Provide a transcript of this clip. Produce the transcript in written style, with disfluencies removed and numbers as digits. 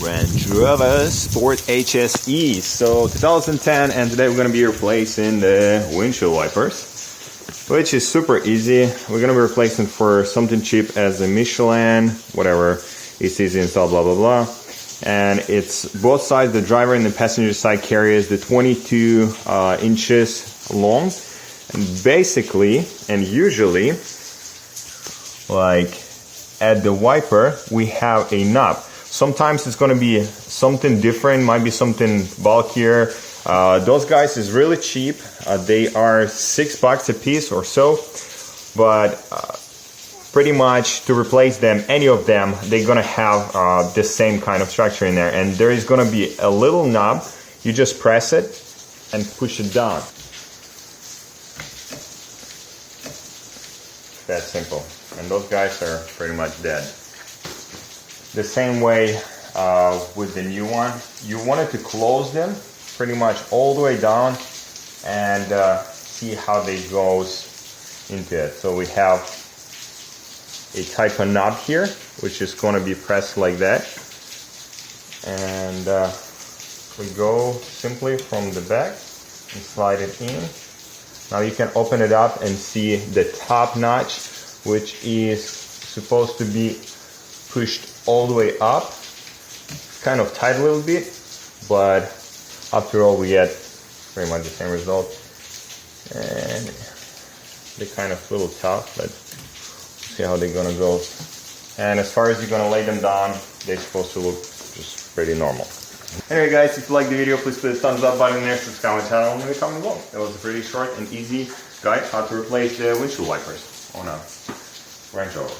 Range Rover Sport HSE. So 2010, and today we're going to be replacing the windshield wipers, which is super easy. We're going to be replacing for something cheap as a Michelin, whatever, it's easy install, blah blah blah. And it's both sides, the driver and the passenger side carriers, the 22 inches long. And basically, and usually, like at the wiper, we have a knob. Sometimes it's going to be something different, might be something bulkier. Those guys is really cheap. They are $6 a piece or so, but pretty much to replace them, any of them, they're going to have the same kind of structure in there. And there is going to be a little knob. You just press it and push it down. That simple. And those guys are pretty much dead. The same way with the new one, you wanted to close them pretty much all the way down and see how they goes into it. So we have a type of knob here, which is going to be pressed like that, and we go simply from the back and slide it in. Now you can open it up and see the top notch, which is supposed to be pushed all the way up. It's kind of tight a little bit, but after all we get pretty much the same result. And they're kind of a little tough, but see how they're gonna go. And as far as you're gonna lay them down, they're supposed to look just pretty normal. Anyway guys, if you like the video, please put the thumbs up button there, subscribe to the channel, and leave a comment below. That was a pretty short and easy guide how to replace the windshield wipers on a Range Rover.